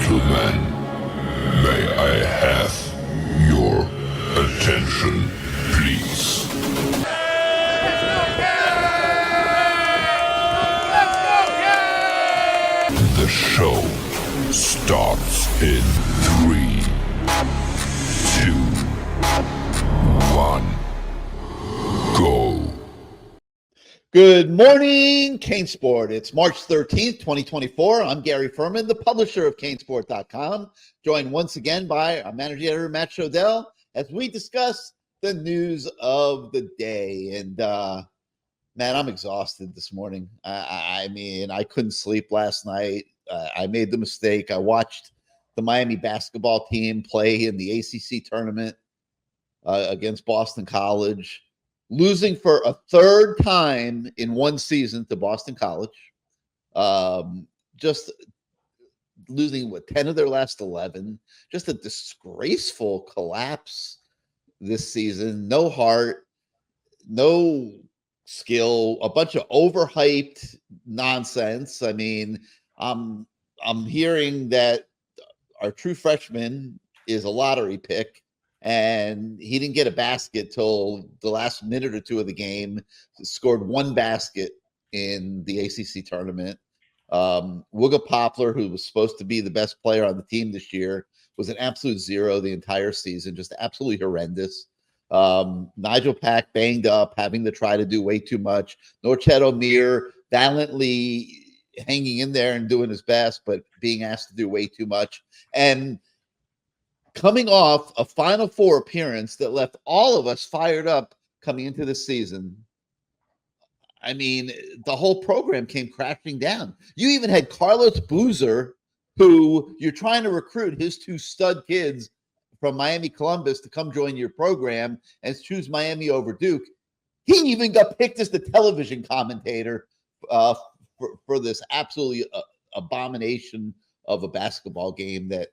gentlemen, may I have your attention, please? The show starts in 3, 2, 1, go. Good morning, CaneSport. It's March 13th, 2024. I'm Gary Ferman, the publisher of CaneSport.com, joined once again by our managing editor, Matt Shodell, as we discuss the news of the day. And, man, I'm exhausted this morning. I mean, I couldn't sleep last night. I made the mistake. I watched the Miami basketball team play in the ACC tournament against Boston College, losing for a third time in one season to Boston College. Just losing, 10 of their last 11. Just a disgraceful collapse this season. No heart, no skill, a bunch of overhyped nonsense. I mean, I'm hearing that our true freshman is a lottery pick, and he didn't get a basket till the last minute or two of the game. Scored one basket in the ACC tournament. Wooga Poplar, who was supposed to be the best player on the team this year, was an absolute zero the entire season, just absolutely horrendous. Nigel Pack banged up, having to try to do way too much. Norchet O'Meara valiantly hanging in there and doing his best, but being asked to do way too much. And coming off a Final Four appearance that left all of us fired up coming into the season, I mean, the whole program came crashing down. You even had Carlos Boozer, who you're trying to recruit his two stud kids from Miami Columbus to come join your program and choose Miami over Duke. He even got picked as the television commentator for this absolutely abomination of a basketball game that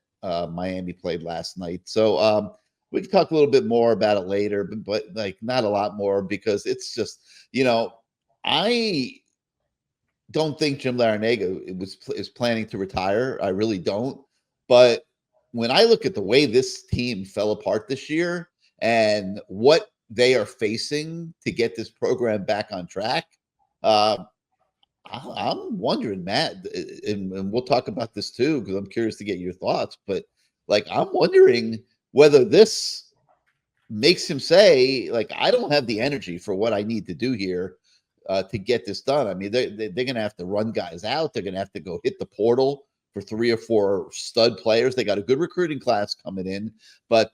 Miami played last night. So we can talk a little bit more about it later, but like not a lot more, because it's just, I don't think Jim Larrañaga is planning to retire. I really don't. But when I look at the way this team fell apart this year and what they are facing to get this program back on track, I'm wondering, Matt, and we'll talk about this too, because I'm curious to get your thoughts, but like, I'm wondering whether this makes him say, like, I don't have the energy for what I need to do here to get this done. I mean, they're going to have to run guys out. They're going to have to go hit the portal for 3 or 4 stud players. They got a good recruiting class coming in, but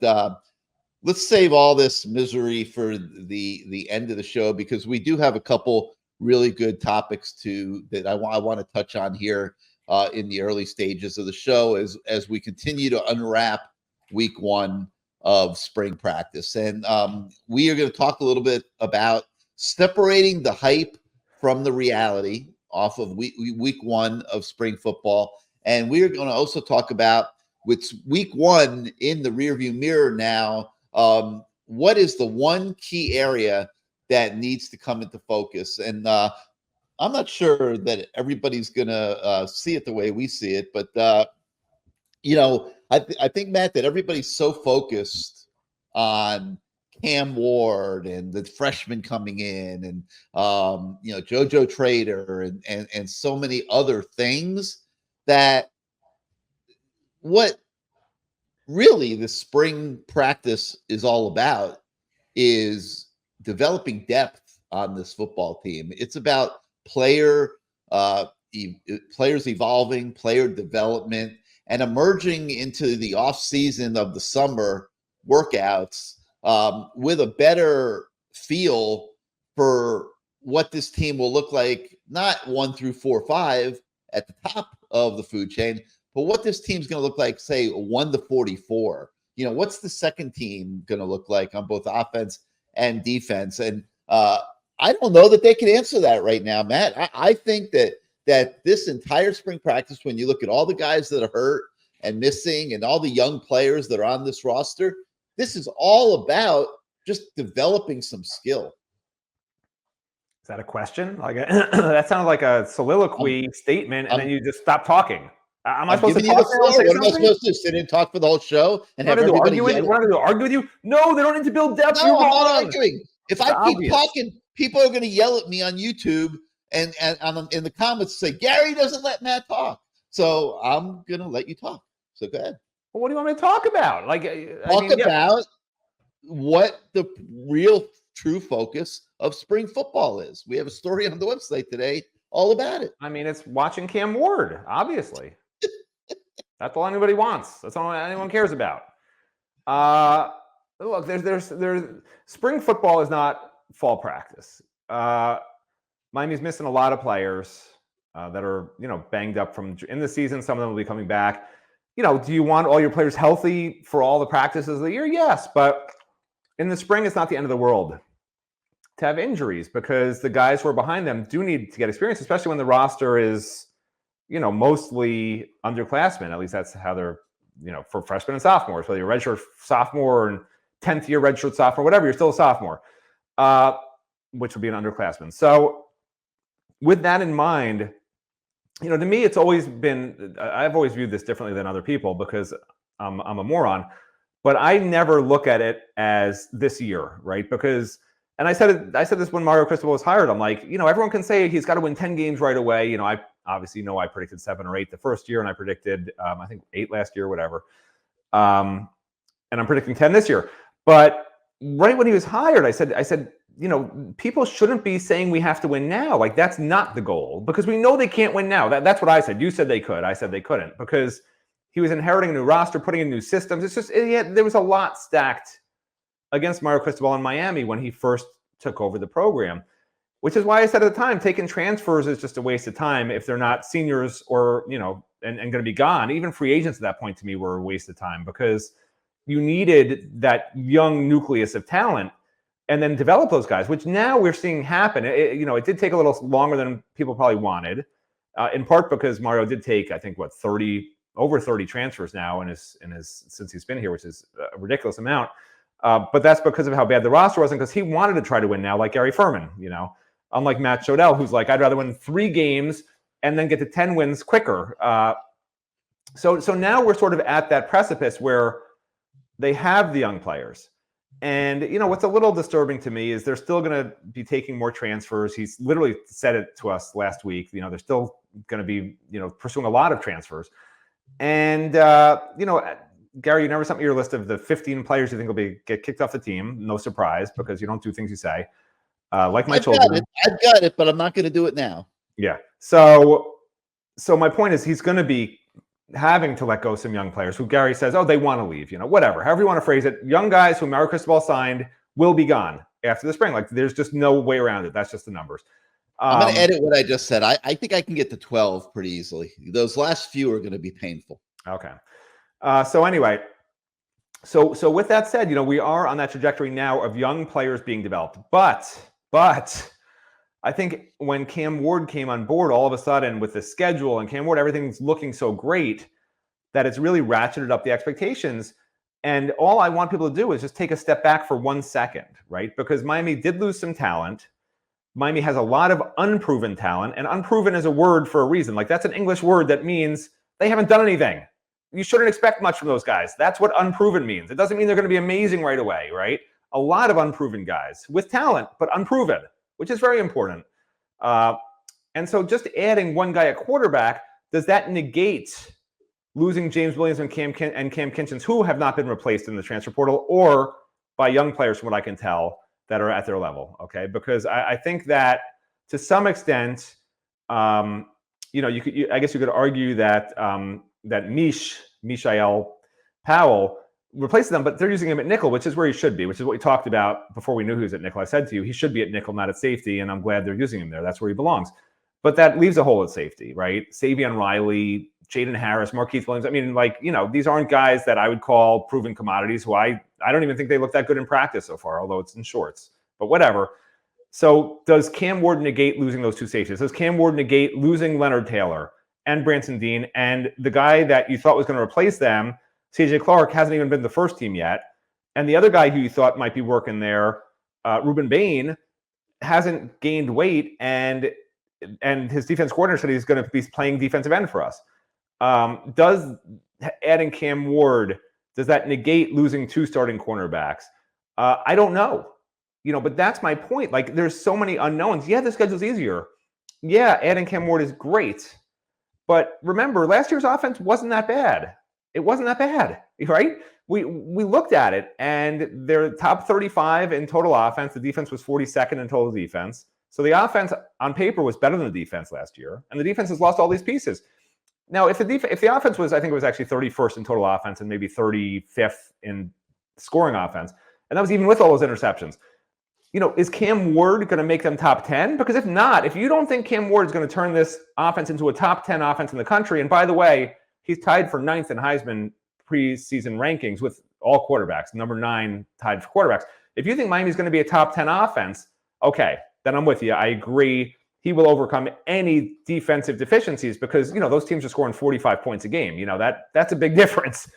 let's save all this misery for the end of the show, because we do have a couple really good topics that I want to touch on here in the early stages of the show as we continue to unwrap week 1 of spring practice. And we are going to talk a little bit about separating the hype from the reality off of week 1 of spring football. And we are going to also talk about, with week 1 in the rearview mirror now, what is the one key area that needs to come into focus. And I'm not sure that everybody's going to see it the way we see it, but, I think, Matt, that everybody's so focused on Cam Ward and the freshman coming in and, JoJo Trader and so many other things, that what really the spring practice is all about is developing depth on this football team. It's about players evolving, player development, and emerging into the off season of the summer workouts with a better feel for what this team will look like, not 1 through 4 or 5 at the top of the food chain, but what this team's going to look like, say 1 to 44. What's the second team going to look like on both offense and defense? And I don't know that they can answer that right now, Matt. I think that this entire spring practice, when you look at all the guys that are hurt and missing and all the young players that are on this roster, this is all about just developing some skill. Is that a question? Like that sounded like a soliloquy statement, and then you just stop talking. Am I I'm supposed to giving you talk the now and floor. say What am I something? supposed to do? Sit and talk for the whole show and What have do I do? everybody Argue with yell? you? What do I do? Argue with you? No, they don't need to build depth. You're No, I'm not wrong. arguing. If It's I keep obvious. talking, people are going to yell at me on YouTube and in the comments say Gary doesn't let Matt talk. So I'm going to let you talk. So go ahead. Well, what do you want me to talk about? Like, Talk about what the real true focus of spring football is. We have a story on the website today all about it. I mean, it's watching Cam Ward, obviously. That's all anybody wants. That's all anyone cares about. Look, there's spring football is not fall practice. Miami's missing a lot of players that are, banged up from in the season. Some of them will be coming back. Do you want all your players healthy for all the practices of the year? Yes, but in the spring, it's not the end of the world to have injuries because the guys who are behind them do need to get experience, especially when the roster is, mostly underclassmen. At least that's how they're, for freshmen and sophomores, whether you're a redshirt sophomore and 10th year redshirt sophomore, whatever, you're still a sophomore, which would be an underclassman. So with that in mind, to me, it's always been, I've always viewed this differently than other people because I'm a moron, but I never look at it as this year, right? Because, and I said this when Mario Cristobal was hired. I'm like, everyone can say he's got to win 10 games right away. I obviously know I predicted 7 or 8 the first year, and I predicted, I think 8 last year, whatever. And I'm predicting 10 this year. But right when he was hired, I said, people shouldn't be saying we have to win now. Like, that's not the goal because we know they can't win now. That's what I said. You said they could. I said they couldn't because he was inheriting a new roster, putting in new systems. It's just, there was a lot stacked against Mario Cristobal in Miami when he first took over the program, which is why I said at the time, taking transfers is just a waste of time if they're not seniors or, and going to be gone. Even free agents at that point to me were a waste of time because you needed that young nucleus of talent and then develop those guys, which now we're seeing happen. It did take a little longer than people probably wanted, in part because Mario did take, I think, over 30 transfers now in his since he's been here, which is a ridiculous amount. But that's because of how bad the roster was and because he wanted to try to win now, like Gary Ferman, unlike Matt Shodell, who's like, I'd rather win 3 games and then get to 10 wins quicker. So now we're sort of at that precipice where they have the young players. And, what's a little disturbing to me is they're still going to be taking more transfers. He's literally said it to us last week. They're still going to be, pursuing a lot of transfers. And, Gary, you never sent me your list of the 15 players you think will get kicked off the team. No surprise, because you don't do things you say. Like my children. I've got it, but I'm not going to do it now. Yeah. So my point is he's going to be having to let go some young players who Gary says, they want to leave, whatever, however you want to phrase it. Young guys who Mario Cristobal signed will be gone after the spring. Like, there's just no way around it. That's just the numbers. I'm going to edit what I just said. I think I can get to 12 pretty easily. Those last few are going to be painful. Okay. So anyway, so with that said, we are on that trajectory now of young players being developed. But I think when Cam Ward came on board, all of a sudden with the schedule and Cam Ward, everything's looking so great that it's really ratcheted up the expectations. And all I want people to do is just take a step back for 1 second, right? Because Miami did lose some talent. Miami has a lot of unproven talent, and unproven is a word for a reason. Like, that's an English word that means they haven't done anything. You shouldn't expect much from those guys. That's what unproven means. It doesn't mean they're going to be amazing right away, right? A lot of unproven guys with talent, but unproven, which is very important. And so just adding one guy at quarterback, does that negate losing James Williams and Cam Kinchens, who have not been replaced in the transfer portal or by young players, from what I can tell, that are at their level? Okay, because I think that to some extent, I guess you could argue that that Mishael Powell replaces them, but they're using him at nickel, which is where he should be, which is what we talked about before we knew he was at nickel. I said to you, he should be at nickel, not at safety, and I'm glad they're using him there. That's where he belongs. But that leaves a hole at safety, right? Savion Riley, Jaden Harris, Marquise Williams. I mean, these aren't guys that I would call proven commodities who I don't even think they look that good in practice so far, although it's in shorts. But whatever. So does Cam Ward negate losing those 2 safeties? Does Cam Ward negate losing Leonard Taylor and Branson Dean, and the guy that you thought was going to replace them, CJ Clark, hasn't even been the first team yet, and the other guy who you thought might be working there, Ruben Bain, hasn't gained weight, and his defense coordinator said he's going to be playing defensive end for us. Does adding Cam Ward, does that negate losing 2 starting cornerbacks? I don't know. But that's my point. Like, there's so many unknowns. Yeah, the schedule's easier. Yeah, adding Cam Ward is great. But remember, last year's offense wasn't that bad. It wasn't that bad, right? We looked at it, and they're top 35 in total offense. The defense was 42nd in total defense. So the offense on paper was better than the defense last year, and the defense has lost all these pieces. Now, if the offense was, I think it was actually 31st in total offense and maybe 35th in scoring offense, and that was even with all those interceptions. Is Cam Ward going to make them top 10? Because if not, if you don't think Cam Ward is going to turn this offense into a top 10 offense in the country, and by the way, he's tied for 9th in Heisman preseason rankings with all quarterbacks, number 9 tied for quarterbacks. If you think Miami's going to be a top 10 offense, okay, then I'm with you. I agree. He will overcome any defensive deficiencies because, those teams are scoring 45 points a game. That's a big difference.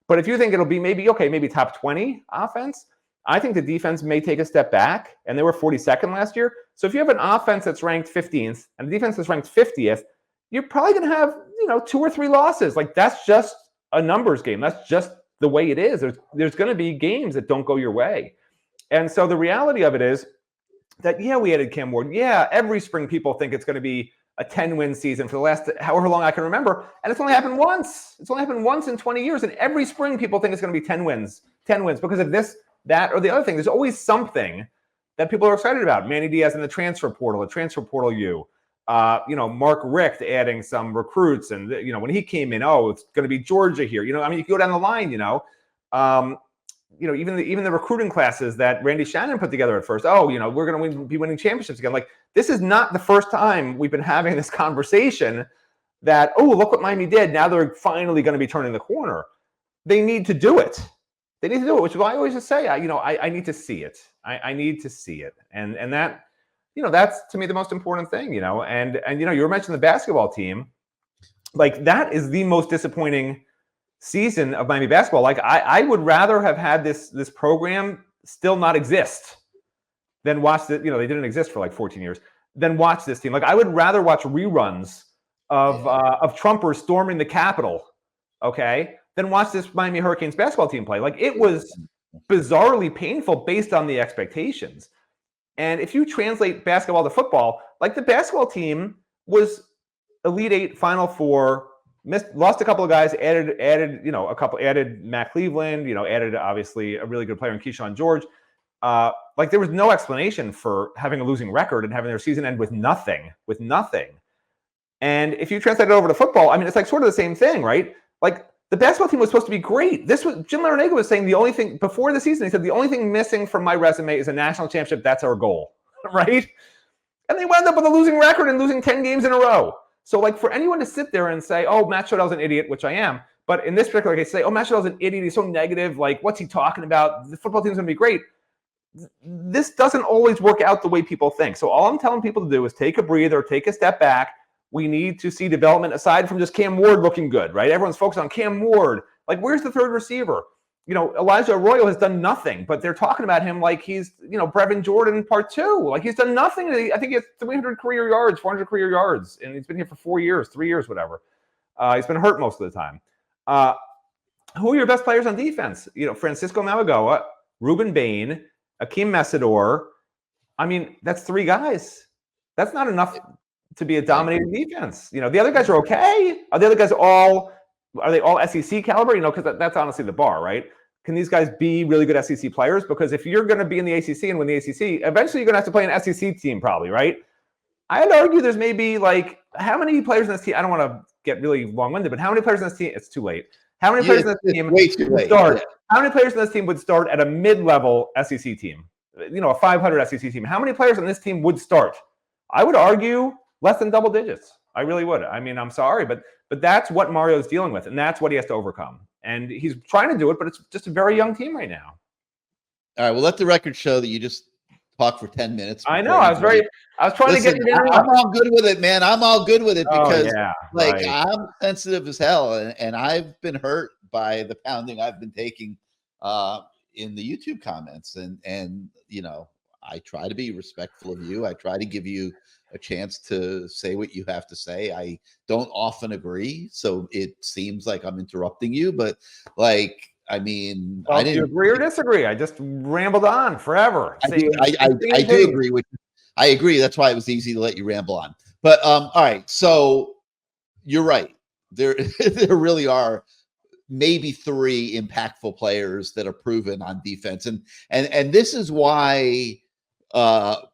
But if you think it'll be maybe top 20 offense, I think the defense may take a step back, and they were 42nd last year. So if you have an offense that's ranked 15th and a defense that's ranked 50th, you're probably going to have, 2 or 3 losses. Like, that's just a numbers game. That's just the way it is. There's going to be games that don't go your way. And so the reality of it is that, yeah, we added Cam Ward. Yeah, every spring people think it's going to be a 10-win season for the last however long I can remember. And it's only happened once. It's only happened once in 20 years. And every spring people think it's going to be 10 wins because of this, that, or the other thing. There's always something that people are excited about. Manny Diaz in the transfer portal, Mark Richt adding some recruits. And, when he came in, it's going to be Georgia here. You can go down the line, even the recruiting classes that Randy Shannon put together at first. We're going to be winning championships again. Like, this is not the first time we've been having this conversation that, look what Miami did. Now they're finally going to be turning the corner. They need to do it. Which is why I always just say, I need to see it. I need to see it. And that, that's to me the most important thing, and you were mentioning the basketball team. Like, that is the most disappointing season of Miami basketball. Like, I would rather have had this program still not exist than watch the, they didn't exist for like 14 years, than watch this team. Like, I would rather watch reruns of Trumpers storming the Capitol, okay, than watch this Miami Hurricanes basketball team play. Like, it was bizarrely painful based on the expectations. And if you translate basketball to football, like, the basketball team was Elite Eight, Final Four, lost a couple of guys, added Matt Cleveland, added obviously a really good player in Keyshawn George. Like, there was no explanation for having a losing record and having their season end with nothing. And if you translate it over to football, I mean, it's like sort of the same thing, right? Like, the basketball team was supposed to be great. Jim Larinaga was saying the only thing before the season, he said, the only thing missing from my resume is a national championship. That's our goal, right? And they wound up with a losing record and losing 10 games in a row. So, like, for anyone to sit there and say, Matt Shodell's an idiot, which I am, but in this particular case, say, Matt Shodell's an idiot, he's so negative, like, what's he talking about? The football team's going to be great. This doesn't always work out the way people think. So all I'm telling people to do is take a breather, take a step back. We need to see development aside from just Cam Ward looking good, right? Everyone's focused on Cam Ward. Like, where's the third receiver? Elijah Arroyo has done nothing, but they're talking about him like he's, Brevin Jordan part 2. Like, he's done nothing. I think he has 300 career yards, 400 career yards, and he's been here for 4 years, 3 years, whatever. He's been hurt most of the time. Who are your best players on defense? Francisco Mauigoa, Ruben Bain, Akeem Mesidor. I mean, that's 3 guys. That's not enough to be a dominating defense. The other guys are okay. Are the other guys all SEC caliber? Because that's honestly the bar, right? Can these guys be really good SEC players? Because if you're going to be in the ACC and win the ACC, eventually you're going to have to play an SEC team probably, right? I'd argue there's maybe like, how many players in this team? I don't want to get really long-winded, but how many players in this team? It's too late. How many players in this team would start? Yeah. How many players in this team would start at a mid-level SEC team? A 500 SEC team. How many players on this team would start? I would argue less than double digits. I really would. I mean, I'm sorry, but that's what Mario's dealing with, and that's what he has to overcome. And he's trying to do it, but it's just a very young team right now. All right, well, let the record show that you just talked for 10 minutes. I know. I was trying to get it in. I'm all good with it, man. I'm all good with it because I'm sensitive as hell, and I've been hurt by the pounding I've been taking in the YouTube comments, and I try to be respectful of you. I try to give you a chance to say what you have to say. I don't often agree, so it seems like I'm interrupting you, but like, I mean, Well, I do you didn't. agree or disagree? I just rambled on forever. I do. I do agree with. I agree. That's why it was easy to let you ramble on. But all right. So you're right. There, there really are maybe 3 impactful players that are proven on defense, and this is why the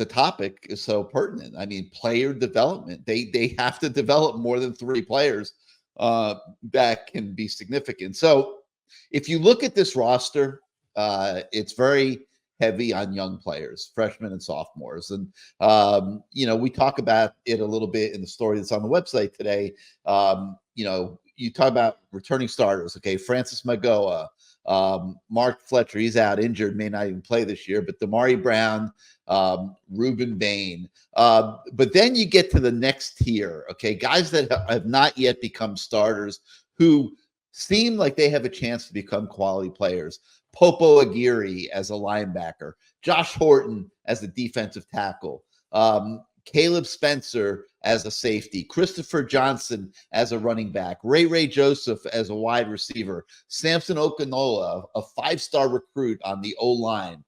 topic is so pertinent. I mean, player development. They have to develop more than 3 players that can be significant. So if you look at this roster, it's very heavy on young players, freshmen and sophomores. And, we talk about it a little bit in the story that's on the website today. You talk about returning starters. Okay. Francis Magoa, Mark Fletcher, he's out injured, may not even play this year, but Damari Brown, Reuben Bain. But then you get to the next tier, okay? Guys that have not yet become starters who seem like they have a chance to become quality players. Popo Aguirre as a linebacker, Josh Horton as a defensive tackle, Caleb Spencer as a safety, Christopher Johnson as a running back, Ray Joseph as a wide receiver, Samson Okinola, a 5-star recruit on the O-line.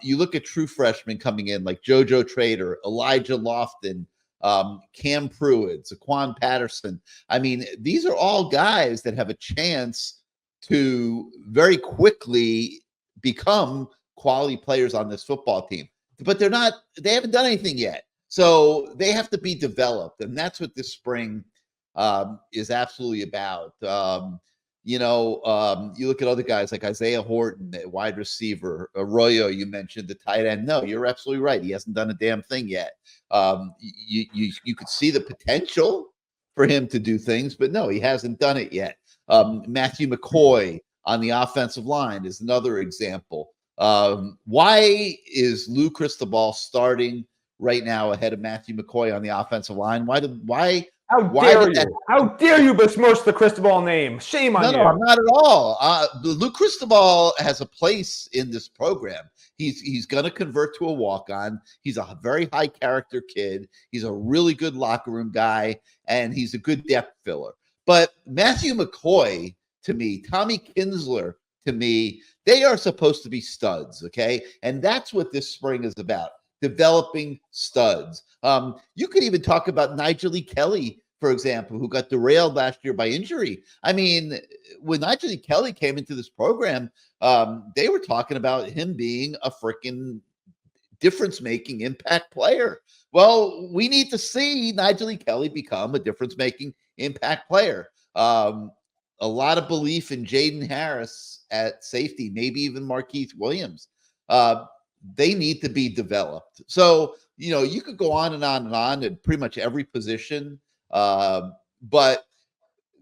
You look at true freshmen coming in like JoJo Trader, Elijah Lofton, Cam Pruitt, Zaquan Patterson. I mean, these are all guys that have a chance to very quickly become quality players on this football team. But they haven't done anything yet. So they have to be developed. And that's what this spring is absolutely about. You look at other guys like Isaiah Horton, wide receiver, Arroyo, you mentioned, the tight end. No, you're absolutely right. He hasn't done a damn thing yet. You could see the potential for him to do things, but no, he hasn't done it yet. Matthew McCoy on the offensive line is another example. Why is Lou Cristobal starting right now ahead of Matthew McCoy on the offensive line? How dare you besmirch the Cristobal name? Shame on you. No, not at all. Lou Cristobal has a place in this program. He's going to convert to a walk-on. He's a very high character kid. He's a really good locker room guy, and he's a good depth filler. But Matthew McCoy, to me, Tommy Kinsler, to me, they are supposed to be studs, okay? And that's what this spring is about. Developing studs. You could even talk about Nigel E. Kelly, for example, who got derailed last year by injury. I mean, when Nigel E. Kelly came into this program, they were talking about him being a freaking difference-making impact player. Well, we need to see Nigel E. Kelly become a difference-making impact player. A lot of belief in Jaden Harris at safety, maybe even Markeith Williams. They need to be developed. So, you could go on and on and on at pretty much every position. But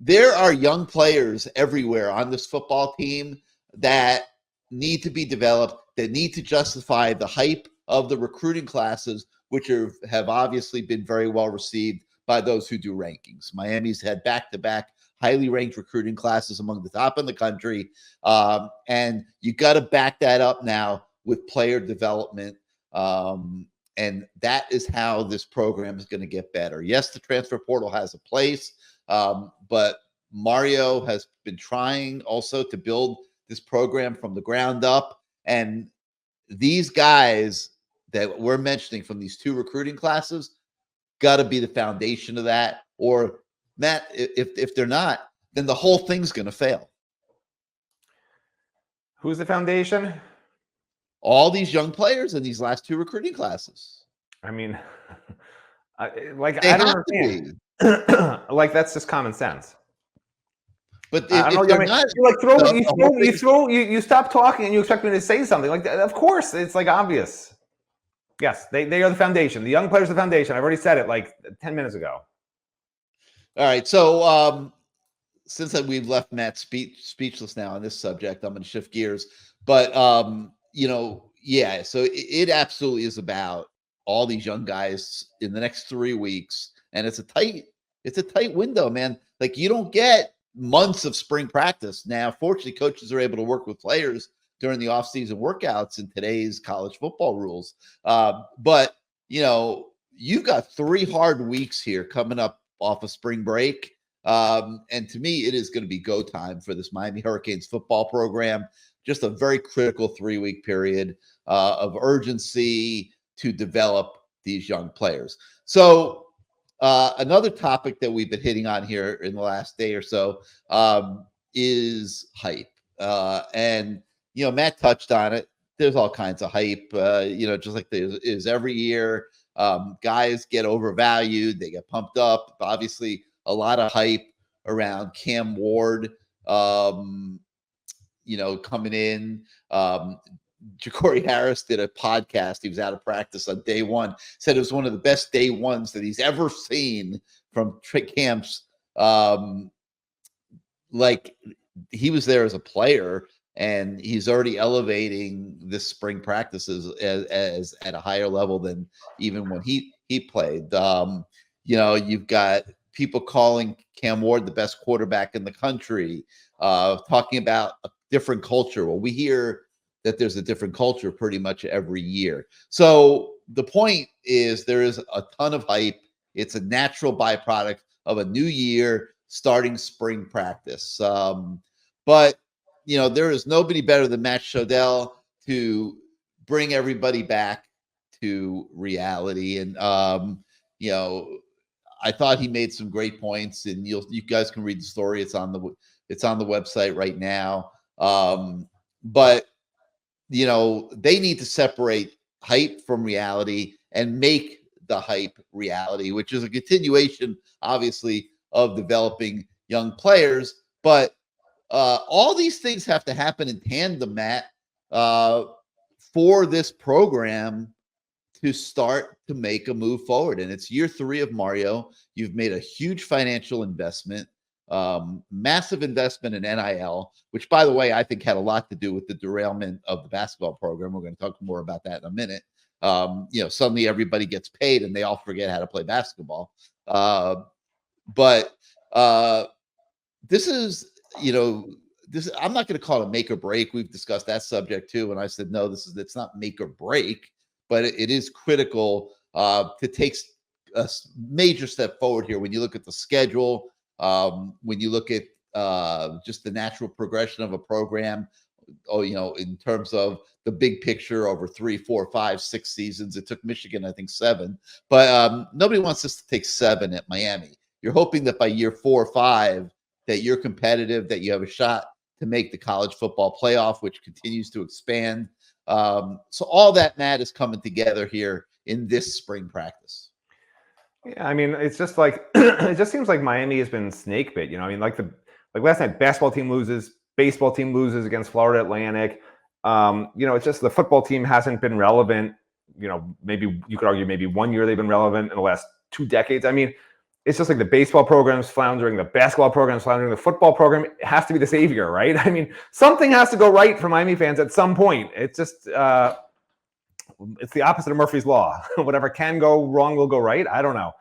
there are young players everywhere on this football team that need to be developed, that need to justify the hype of the recruiting classes, which have obviously been very well received by those who do rankings. Miami's had back-to-back highly ranked recruiting classes among the top in the country. And you got to back that up now with player development. And that is how this program is going to get better. Yes, the transfer portal has a place, but Mario has been trying also to build this program from the ground up. And these guys that we're mentioning from these 2 recruiting classes got to be the foundation of that. Or, Matt, if they're not, then the whole thing's going to fail. Who's the foundation? All these young players in these last 2 recruiting classes. I mean, I don't understand. Like, that's just common sense. But you stop talking and you expect me to say something like that. Of course, it's like obvious. Yes, they are the foundation. The young players are the foundation. I've already said it like 10 minutes ago. All right, so since we've left Matt speechless now on this subject, I'm going to shift gears. But yeah, so it absolutely is about all these young guys in the next 3 weeks, and it's a tight window, man. Like, you don't get months of spring practice. Now, fortunately, coaches are able to work with players during the offseason workouts in today's college football rules. But, you've got 3 hard weeks here coming up off of spring break. And to me, it is going to be go time for this Miami Hurricanes football program. Just a very critical 3-week period of urgency to develop these young players. So another topic that we've been hitting on here in the last day or so is hype. And, Matt touched on it. There's all kinds of hype, just like there is every year. Guys get overvalued. They get pumped up. Obviously, a lot of hype around Cam Ward, coming in. Ja'Cory Harris did a podcast. He was out of practice on day one. Said it was one of the best day ones that he's ever seen from camps. Like he was there as a player, and he's already elevating this spring practices as at a higher level than even when he played. You've got people calling Cam Ward the best quarterback in the country, talking about a different culture. Well, we hear that there's a different culture pretty much every year. So the point is there is a ton of hype. It's a natural byproduct of a new year starting spring practice. But, there is nobody better than Matt Shodell to bring everybody back to reality. And, I thought he made some great points, and you guys can read the story. It's on the website right now. But they need to separate hype from reality and make the hype reality, which is a continuation, obviously, of developing young players. But all these things have to happen in tandem, Matt, for this program to start to make a move forward. And it's year 3 of Mario. You've made a huge financial investment, massive investment in NIL, which, by the way, I think had a lot to do with the derailment of the basketball program. We're going to talk more about that in a minute. Suddenly everybody gets paid and they all forget how to play basketball. But this is, I'm not going to call it make or break. We've discussed that subject too. And I said, no, it's not make or break, but it is critical to take a major step forward here. When you look at the schedule, when you look at just the natural progression of a program, in terms of the big picture over 3, 4, 5, 6 seasons. It took Michigan, I think, 7, but nobody wants us to take 7 at Miami. You're hoping that by year 4 or 5 that you're competitive, that you have a shot to make the college football playoff, which continues to expand. So all that, Matt, is coming together here in this spring practice. Yeah, I mean, it's just like it just seems like Miami has been snake bit. Like last night, basketball team loses, baseball team loses against Florida Atlantic. It's just the football team hasn't been relevant. Maybe you could argue maybe 1 year they've been relevant in the last 2 decades. I mean, it's just like the baseball program's floundering, the basketball program's floundering, the football program has to be the savior, right? I mean, something has to go right for Miami fans at some point. It's just it's the opposite of Murphy's Law. Whatever can go wrong will go right. I don't know.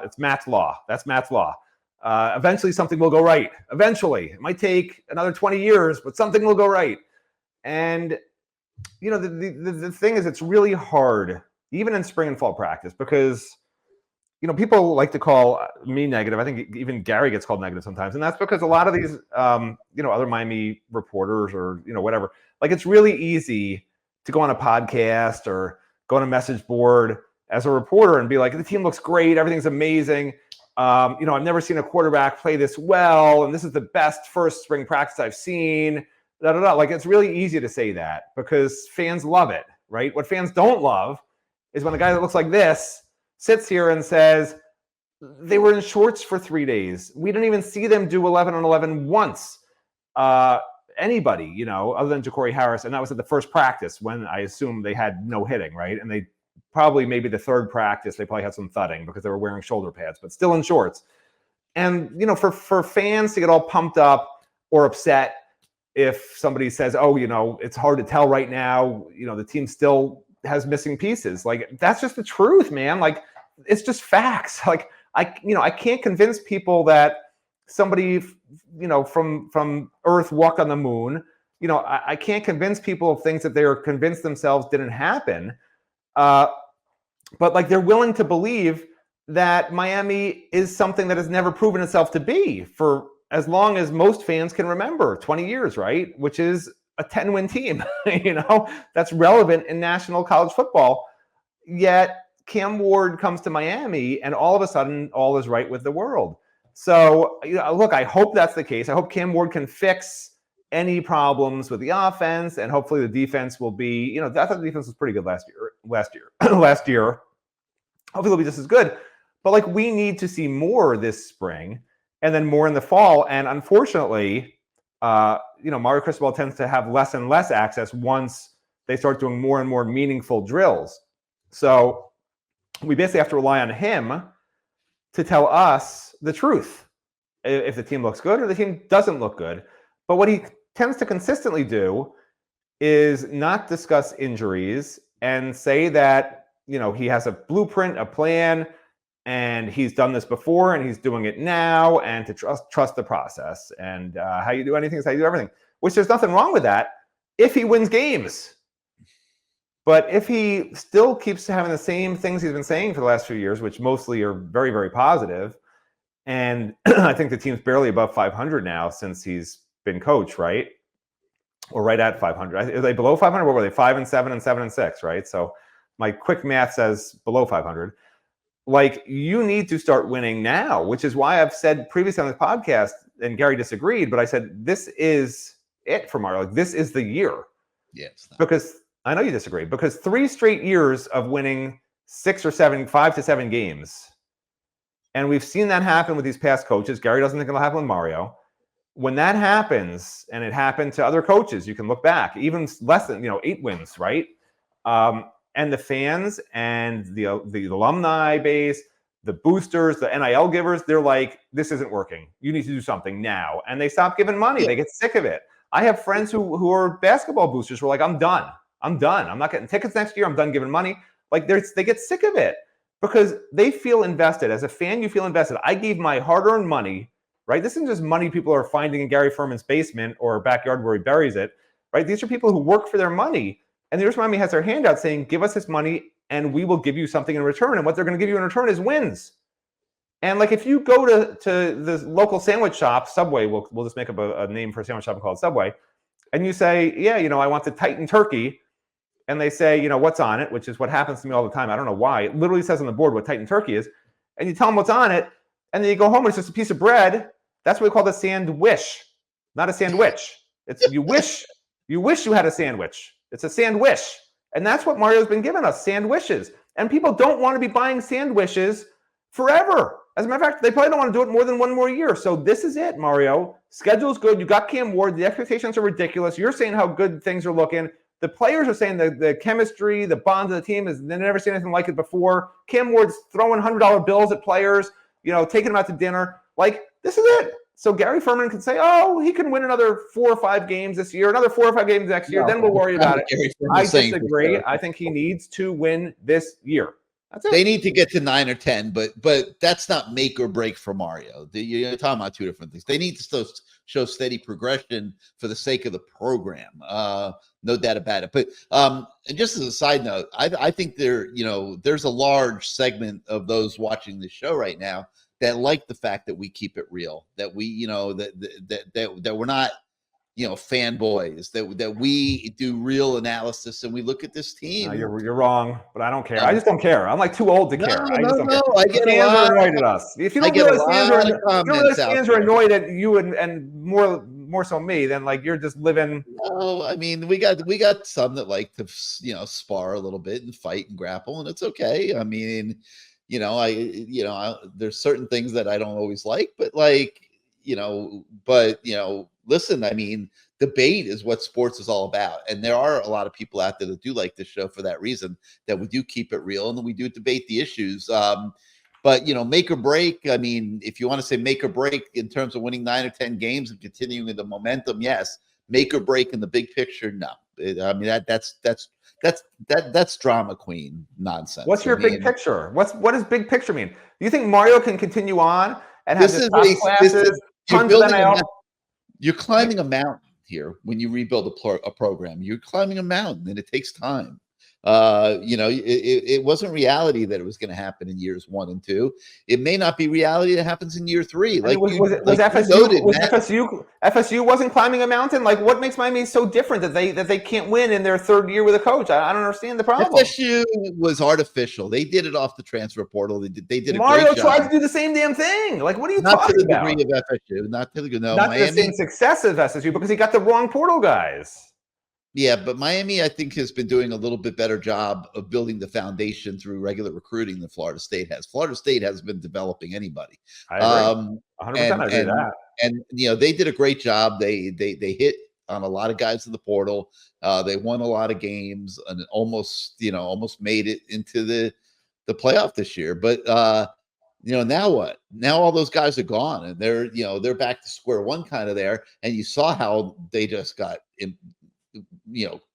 It's Matt's Law. That's Matt's Law. Eventually something will go right. Eventually. It might take another 20 years, but something will go right. And, the thing is, it's really hard, even in spring and fall practice, because, people like to call me negative. I think even Gary gets called negative sometimes. And that's because a lot of these, other Miami reporters or, whatever, like it's really easy to go on a podcast or go on a message board as a reporter and be like, the team looks great. Everything's amazing. I've never seen a quarterback play this well. And this is the best first spring practice I've seen. Like, it's really easy to say that because fans love it, right? What fans don't love is when a guy that looks like this sits here and says, they were in shorts for 3 days. We didn't even see them do 11 on 11 once. Anybody, other than Ja'Cory Harris. And that was at the first practice when I assume they had no hitting, right? And they probably maybe the third practice, they probably had some thudding because they were wearing shoulder pads, but still in shorts. And, for fans to get all pumped up or upset if somebody says, oh, it's hard to tell right now, the team still has missing pieces. Like, that's just the truth, man. Like, it's just facts. Like, I can't convince people that somebody, from Earth walked on the moon I can't convince people of things that they are convinced themselves didn't happen. But like they're willing to believe that Miami is something that has never proven itself to be for as long as most fans can remember, 20 years, right? Which is a 10-win team, that's relevant in national college football. Yet Cam Ward comes to Miami and all of a sudden all is right with the world. So, look, I hope that's the case. I hope Cam Ward can fix any problems with the offense, and hopefully the defense will be, I thought the defense was pretty good last year. Hopefully it'll be just as good. But like, we need to see more this spring and then more in the fall. And unfortunately, Mario Cristobal tends to have less and less access once they start doing more and more meaningful drills. So we basically have to rely on him to tell us the truth, if the team looks good or the team doesn't look good. But what he tends to consistently do is not discuss injuries and say that, he has a blueprint, a plan, and he's done this before and he's doing it now, and to trust the process. And how you do anything is how you do everything, which there's nothing wrong with that if he wins games. But if he still keeps having the same things he's been saying for the last few years, which mostly are very, very positive, and I think the team's barely above 500 now since he's been coach, right? Or right at 500. Are they below 500? What were they? 5-7 and 7-6, right? So my quick math says below 500. Like, you need to start winning now, which is why I've said previously on this podcast, and Gary disagreed, but I said, this is it for Mario. Like, this is the year. Yes. Because I know you disagree, because 3 straight years of winning 5 to 7 games. And we've seen that happen with these past coaches. Gary doesn't think it'll happen with Mario. When that happens, and it happened to other coaches, you can look back, even less than 8 wins, right? And the fans and the alumni base, the boosters, the NIL givers, they're like, this isn't working. You need to do something now. And they stop giving money. Yeah. They get sick of it. I have friends who are basketball boosters who are like, I'm done. I'm not getting tickets next year. I'm done giving money. Like, they get sick of it because they feel invested. As a fan, you feel invested. I gave my hard-earned money, right? This isn't just money people are finding in Gary Ferman's basement or backyard where he buries it, right? These are people who work for their money. And the University of Miami has their hand out saying, give us this money and we will give you something in return. And what they're going to give you in return is wins. And like, if you go to the local sandwich shop, Subway, we'll just make up a name for a sandwich shop called Subway, and you say, yeah, I want the Titan turkey. And they say, what's on it, which is what happens to me all the time. I don't know why. It literally says on the board what Titan turkey is. And you tell them what's on it. And then you go home and it's just a piece of bread. That's what we call the sandwich, not a sandwich. It's you wish you had a sandwich. It's a sandwich. And that's what Mario's been giving us, sandwiches. And people don't want to be buying sandwiches forever. As a matter of fact, they probably don't want to do it more than 1 more year. So this is it, Mario. Schedule's good. You got Cam Ward. The expectations are ridiculous. You're saying how good things are looking. The players are saying the chemistry, the bond of the team is they've never seen anything like it before. Cam Ward's throwing $100 bills at players, taking them out to dinner. Like, this is it. So Gary Ferman can say, oh, he can win another 4 or 5 games this year, another 4 or 5 games next year. No, then we'll worry about it. I disagree. I think he needs to win this year. That's it. They need to get to 9 or 10, but that's not make or break for Mario. You're talking about 2 different things. They need to still show steady progression for the sake of the program. No doubt about it. But and just as a side note, I think there's a large segment of those watching this show right now that like the fact that we keep it real, that we, that we're not, fanboys, that we do real analysis and we look at this team. No, you're wrong, but I don't care. I just don't care. I'm like too old to care. I just don't care. I get a lot. Annoyed at us. If you don't realize fans are annoyed at you and more so me, then like you're just living. No, I mean we got some that like to spar a little bit and fight and grapple, and it's okay. I mean, there's certain things that I don't always like, but listen, I mean, debate is what sports is all about. And there are a lot of people out there that do like this show for that reason, that we do keep it real and then we do debate the issues. But, make or break, I mean, if you want to say make or break in terms of winning 9 or 10 games and continuing the momentum, yes. Make or break in the big picture, no. I mean, that's drama queen nonsense. What's your big picture? What does big picture mean? Do you think Mario can continue on and have this top classes, tons of NIL? You're climbing a mountain. here when you rebuild a program. You're climbing a mountain, and it takes time. It wasn't reality that it was going to happen in years 1 and 2. It may not be reality that happens in year 3. I mean, was FSU wasn't climbing a mountain? Like, what makes Miami so different that they can't win in their 3rd year with a coach? I don't understand the problem. FSU was artificial. They did it off the transfer portal. They did a Mario great job. tried to do the same damn thing. Like, what are you not talking to the about? degree of FSU, not to the the same success of FSU because he got the wrong portal guys. Yeah, but Miami, I think, has been doing a little bit better job of building the foundation through regular recruiting than Florida State has. Florida State hasn't been developing anybody. I agree. 100%. I agree with that. And they did a great job. They hit on a lot of guys in the portal. They won a lot of games and almost made it into the playoff this year. But now what? Now all those guys are gone, and they're back to square one kind of there. And you saw how they just got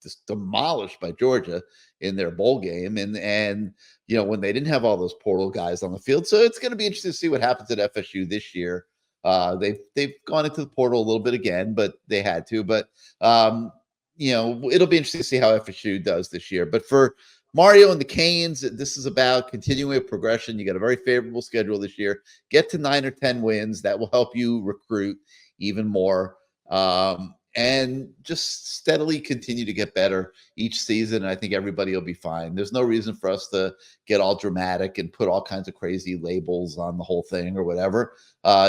just demolished by Georgia in their bowl game, and when they didn't have all those portal guys on the field. So it's going to be interesting to see what happens at FSU this year. They've gone into the portal a little bit again, but they had to. But it'll be interesting to see how FSU does this year. But for Mario and the Canes, this is about continuing a progression. You got a very favorable schedule this year. Get to 9 or 10 wins. That will help you recruit even more. And just steadily continue to get better each season. And I think everybody will be fine. There's no reason for us to get all dramatic and put all kinds of crazy labels on the whole thing or whatever.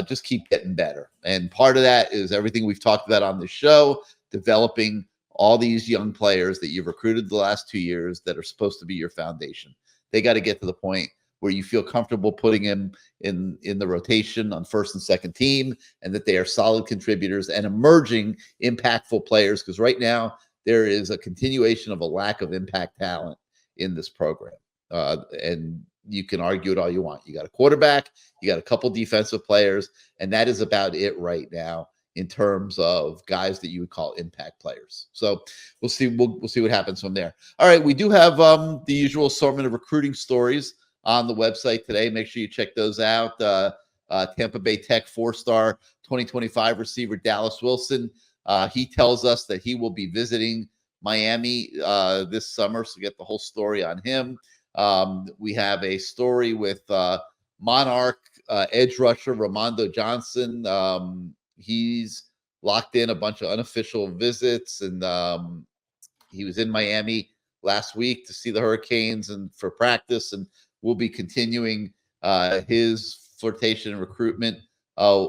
Just keep getting better. And part of that is everything we've talked about on the show, developing all these young players that you've recruited the last 2 years that are supposed to be your foundation. They got to get to the point where you feel comfortable putting him in the rotation on first and second team, and that they are solid contributors and emerging impactful players. Because right now there is a continuation of a lack of impact talent in this program. And you can argue it all you want. You got a quarterback, you got a couple defensive players, and that is about it right now in terms of guys that you would call impact players. So we'll see. We'll see what happens from there. All right. We do have the usual assortment of recruiting stories on the website today. Make sure you check those out. Tampa Bay Tech 4-star 2025 receiver Dallas Wilson. He tells us that he will be visiting Miami this summer. So get the whole story on him. We have a story with Monarch edge rusher Ramondo Johnson. He's locked in a bunch of unofficial visits, and he was in Miami last week to see the Hurricanes and for practice, and we'll be continuing his flirtation and recruitment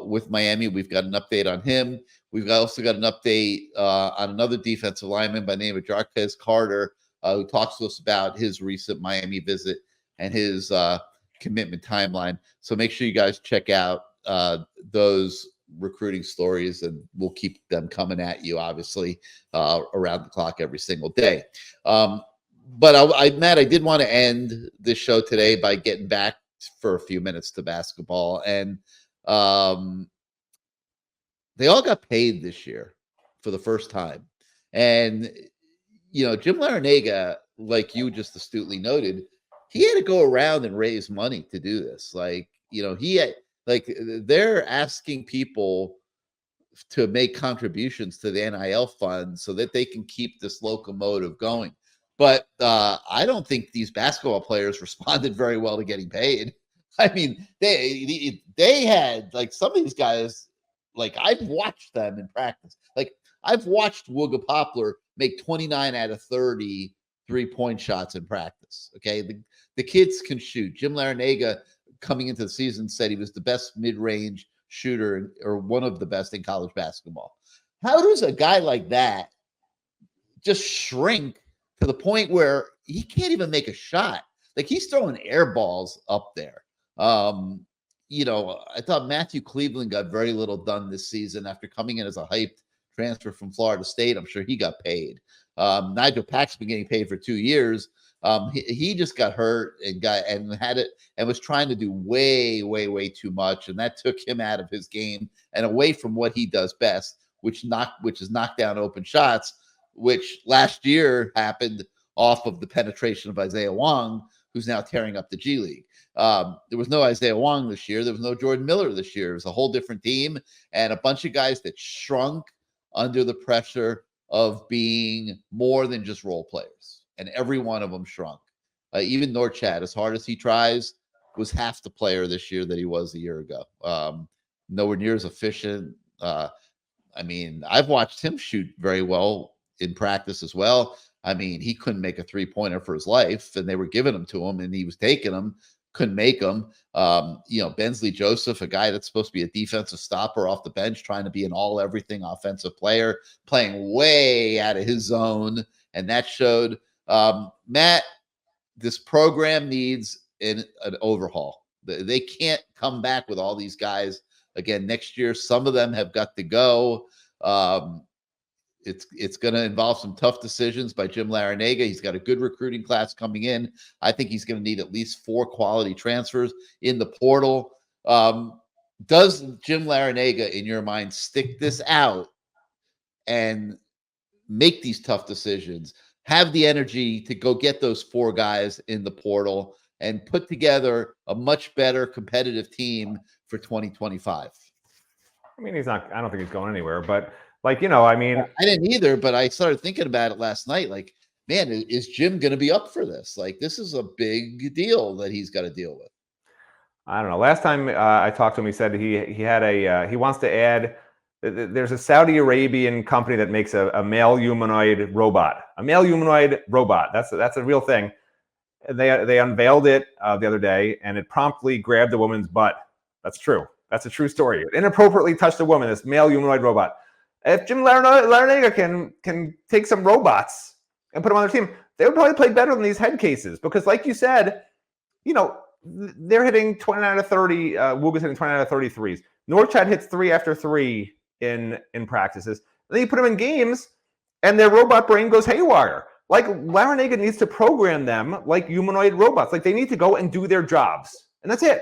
with Miami. We've got an update on him. We've also got an update on another defensive lineman by the name of Jarquez Carter, who talks to us about his recent Miami visit and his commitment timeline. So make sure you guys check out those recruiting stories, and we'll keep them coming at you, obviously, around the clock every single day. But Matt, I did want to end this show today by getting back for a few minutes to basketball. And they all got paid this year for the first time. And, Jim Larinaga, like you just astutely noted, he had to go around and raise money to do this. They're asking people to make contributions to the NIL fund so that they can keep this locomotive going. But I don't think these basketball players responded very well to getting paid. I mean, they had, like, some of these guys, like, I've watched them in practice. Like, I've watched Wooga Poplar make 29 out of 30 3-point shots in practice. Okay, the kids can shoot. Jim Larinaga, coming into the season, said he was the best mid-range shooter, or one of the best in college basketball. How does a guy like that just shrink to the point where he can't even make a shot? Like, he's throwing air balls up there. I thought Matthew Cleveland got very little done this season after coming in as a hyped transfer from Florida State. I'm sure he got paid. Nigel Pack's been getting paid for 2 years. He just got hurt and was trying to do way, way, way too much, and that took him out of his game and away from what he does best, which is knock down open shots, which last year happened off of the penetration of Isaiah Wong, who's now tearing up the G League. There was no Isaiah Wong this year. There was no Jordan Miller this year. It was a whole different team and a bunch of guys that shrunk under the pressure of being more than just role players. And every one of them shrunk. Even Norchad, as hard as he tries, was half the player this year that he was a year ago. Nowhere near as efficient. I mean, I've watched him shoot very well in practice as well. I mean, he couldn't make a three-pointer for his life, and they were giving them to him, and he was taking them, couldn't make them. Bensley Joseph, a guy that's supposed to be a defensive stopper off the bench, trying to be an all-everything offensive player, playing way out of his zone, and that showed. Matt, this program needs an overhaul. They can't come back with all these guys again next year. Some of them have got to go. It's going to involve some tough decisions by Jim Larinaga. He's got a good recruiting class coming in. I think he's going to need at least 4 quality transfers in the portal. Does Jim Larinaga, in your mind, stick this out and make these tough decisions, have the energy to go get those 4 guys in the portal and put together a much better competitive team for 2025? I mean, I don't think he's going anywhere, but I didn't either, but I started thinking about it last night. Like, man, is Jim going to be up for this? Like, this is a big deal that he's got to deal with. I don't know. Last time I talked to him, he said he wants to add. There's a Saudi Arabian company that makes a male humanoid robot. A male humanoid robot. That's a real thing. They unveiled it the other day, and it promptly grabbed a woman's butt. That's true. That's a true story. It inappropriately touched a woman. This male humanoid robot. If Jim Larinaga can take some robots and put them on their team, they would probably play better than these head cases. Because, like you said, they're hitting 29 out of 30. Wuga's hitting 29 out of 30 threes. Norchad hits 3 after 3 in practices. And then you put them in games, and their robot brain goes haywire. Like, Larinaga needs to program them like humanoid robots. Like, they need to go and do their jobs. And that's it.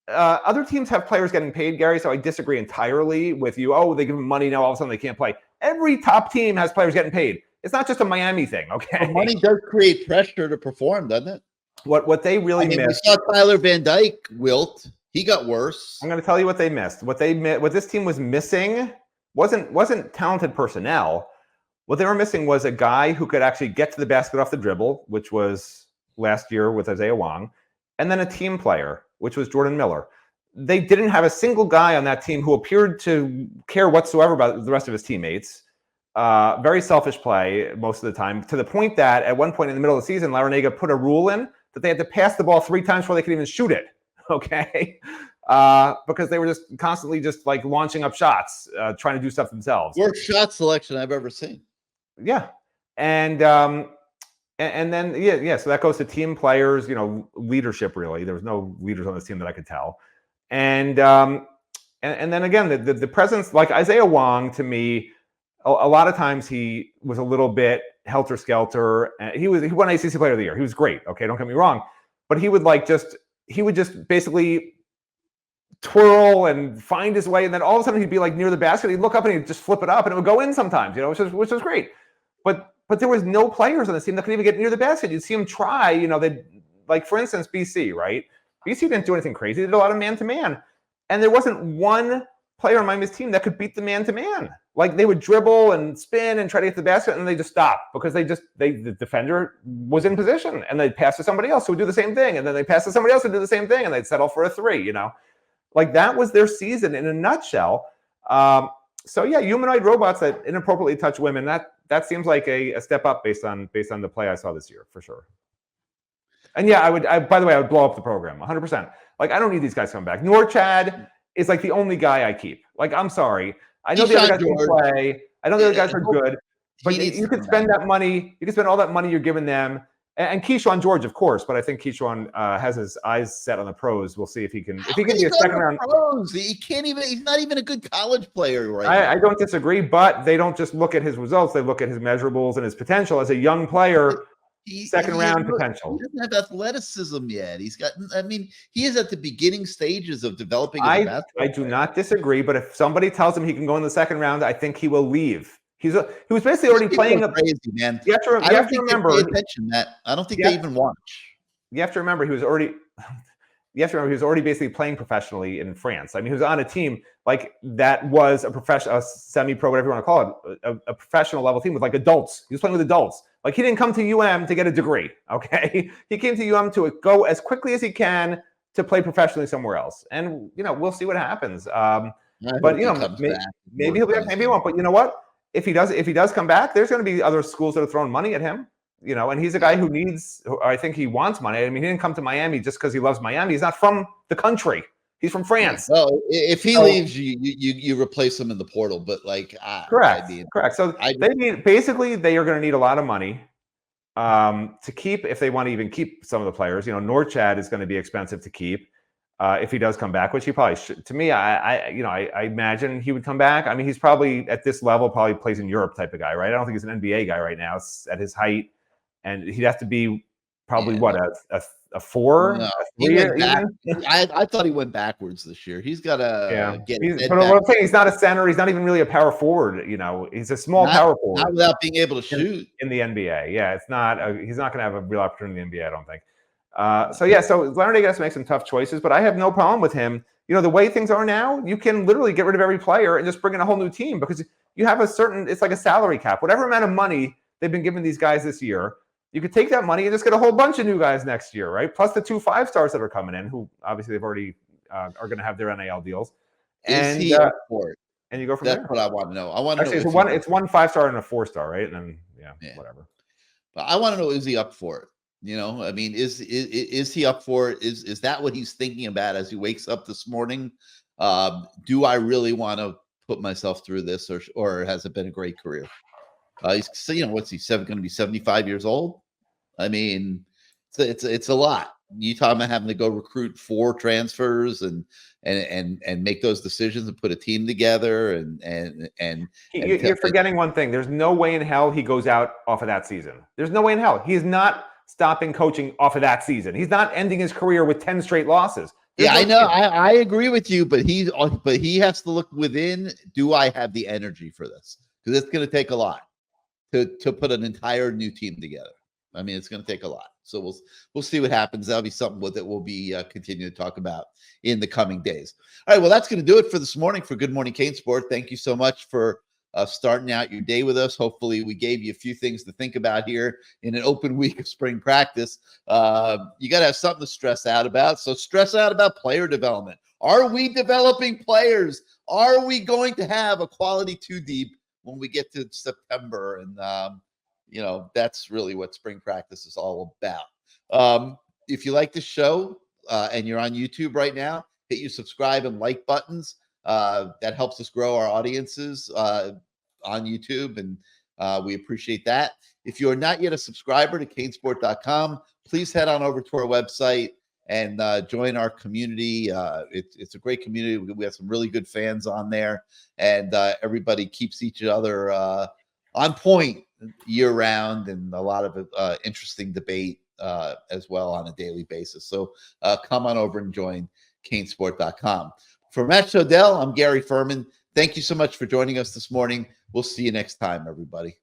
Other teams have players getting paid, Gary, so I disagree entirely with you. Oh, they give them money, now all of a sudden they can't play. Every top team has players getting paid. It's not just a Miami thing, okay? Well, money does create pressure to perform, doesn't it? What they really missed. We saw Tyler Van Dyke wilt. He got worse. I'm going to tell you what they missed. What this team was missing wasn't talented personnel. What they were missing was a guy who could actually get to the basket off the dribble, which was last year with Isaiah Wong, and then a team player, which was Jordan Miller. They didn't have a single guy on that team who appeared to care whatsoever about the rest of his teammates. Very selfish play most of the time, to the point that at one point in the middle of the season, Larinaga put a rule in that they had to pass the ball 3 times before they could even shoot it, okay? Because they were just constantly just like launching up shots, trying to do stuff themselves. Worst shot selection I've ever seen. Yeah. And then, so that goes to team players, leadership, really. There was no leaders on this team that I could tell. And then again, the presence, like Isaiah Wong, to me, a lot of times he was a little bit helter-skelter. He won ACC Player of the Year. He was great, okay, don't get me wrong. But he would just basically twirl and find his way, and then all of a sudden he'd be like near the basket, he'd look up and he'd just flip it up, and it would go in sometimes, which was great. But there was no players on the team that could even get near the basket. You'd see them try, they like, for instance, BC, right? BC didn't do anything crazy. They did a lot of man-to-man. And there wasn't one player on Miami's team that could beat the man-to-man. Like, they would dribble and spin and try to get to the basket, and they just stopped because the defender was in position, and they'd pass to somebody else who would do the same thing, and then they'd pass to somebody else who would do the same thing, and they'd settle for a 3, Like, that was their season in a nutshell. So, yeah, humanoid robots that inappropriately touch women, that seems like a step up based on the play I saw this year, for sure. And yeah, by the way, I would blow up the program 100%. Like, I don't need these guys coming back. Norchad is like the only guy I keep. Like, I'm sorry. I know the other guys can play. I know the other guys are good. But you could spend that money. You could spend all that money you're giving them. And Keyshawn George, of course, but I think Keyshawn has his eyes set on the pros. We'll see if he can be a second round. Pros? He can't even. He's not even a good college player right now. I don't disagree, but they don't just look at his results; they look at his measurables and his potential as a young player. Second round potential. He doesn't have athleticism yet. He is at the beginning stages of developing. I do not disagree, but if somebody tells him he can go in the second round, I think he will leave. He was basically already playing crazy, man. You have to remember. They pay attention, Matt. I don't think they even watch. You have to remember he was already. you have to remember he was already basically playing professionally in France. I mean, he was on a team like that was a professional, a semi-pro, whatever you want to call it, a professional level team with like adults. He was playing with adults. Like he didn't come to UM to get a degree, okay? He came to UM to go as quickly as he can to play professionally somewhere else. And, we'll see what happens. But, maybe he'll be back, maybe he won't. But you know what? If he does come back, there's going to be other schools that are throwing money at him. And he's a guy who I think he wants money. I mean, he didn't come to Miami just because he loves Miami. He's not from the country. He's from France. Well, if he leaves, you replace him in the portal. But correct. So they are going to need a lot of money to keep, if they want to even keep some of the players. Norchad is going to be expensive to keep if he does come back, which he probably should. To me, I imagine he would come back. I mean, he's probably at this level, probably plays in Europe type of guy, right? I don't think he's an NBA guy right now. It's at his height. And he'd have to be probably a 4? No, he went back. I thought he went backwards this year. He's got to get. But I'm saying he's not a center. He's not even really a power forward. He's a small power forward. Not without being able to shoot in the NBA. Yeah, it's not. He's not going to have a real opportunity in the NBA, I don't think. So Leonard has to make some tough choices, but I have no problem with him. The way things are now, you can literally get rid of every player and just bring in a whole new team because you have it's like a salary cap. Whatever amount of money they've been giving these guys this year, you could take that money and just get a whole bunch of new guys next year, right? Plus the 2 5-stars that are coming in, who obviously they've already are going to have their NAL deals. Is he up for it? And you go from there. That's what I want to know. It's 1 5-star and a 4-star, right? And then whatever. But I want to know: is he up for it? I mean, is he up for it? Is that what he's thinking about as he wakes up this morning? Do I really want to put myself through this, or has it been a great career? He's what's he going to be 75 years old? I mean, it's a lot. You talking about having to go recruit 4 transfers and make those decisions and put a team together and you're forgetting one thing. There's no way in hell he goes out off of that season. There's no way in hell. He's not stopping coaching off of that season. He's not ending his career with 10 straight losses. I know. I agree with you, but he has to look within. Do I have the energy for this? Because it's going to take a lot to put an entire new team together. I mean, it's going to take a lot. So we'll see what happens. That'll be something that we'll be continuing to talk about in the coming days. All right. Well, that's going to do it for this morning for Good Morning CaneSport. Thank you so much for starting out your day with us. Hopefully, we gave you a few things to think about here in an open week of spring practice. You got to have something to stress out about. So stress out about player development. Are we developing players? Are we going to have a quality 2 deep when we get to September? And that's really what spring practice is all about. If you like this show and you're on YouTube right now, hit your subscribe and like buttons. That helps us grow our audiences on YouTube, and we appreciate that. If you are not yet a subscriber to CaneSport.com, please head on over to our website and join our community. It's a great community. We have some really good fans on there, and everybody keeps each other on point year round, and a lot of interesting debate as well on a daily basis. So come on over and join CaneSport.com. For Matt Shodell, I'm Gary Ferman. Thank you so much for joining us this morning. We'll see you next time, everybody.